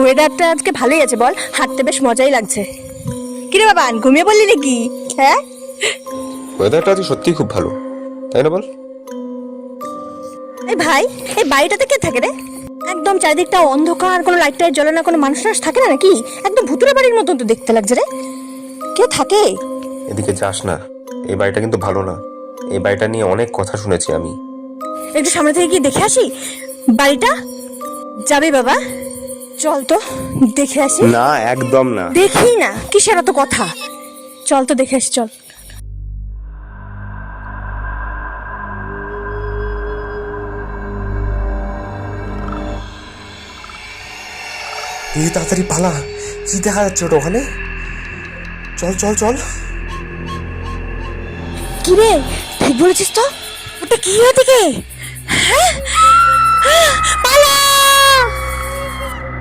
ওয়েদারটা আজকে ভালোই আছে বল, হাঁটতে বেশ মজাই লাগছে। কিরে বাবা, ঘুমিয়ে পড়লি নাকি? হ্যাঁ, ওয়েদারটা আজ সত্যিই খুব ভালো, তাই না বল? এই ভাই, এই বাড়িটাতে কে থাকে রে? একদম চারিদিকটা অন্ধকার, কোনো লাইট টাইট জ্বলে না, কোনো মানুষ টানুষ থাকে না নাকি? একদম ভুতুড়ে বাড়ির মতন তো দেখতে লাগছে রে। কে থাকে? এদিকে যাস না, এই বাড়িটা কিন্তু ভালো না। এই বাড়িটা নিয়ে অনেক কথা শুনেছি আমি। একটু সামনে থেকে গিয়ে দেখে আসি বাড়িটা। যাবে বাবা? চল তো দেখে আসি। না, একদম না। দেখি না, কিসের এত কথা? চল তো দেখে আসি, চল। এই তাড়াতাড়ি পালা, কি দেখা যাচ্ছে ওটা ওখানে? চল চল চল। কি রে, ঠিক বলেছিস তো? ওটা কি ওদিকে? হ্যাঁ, পালা!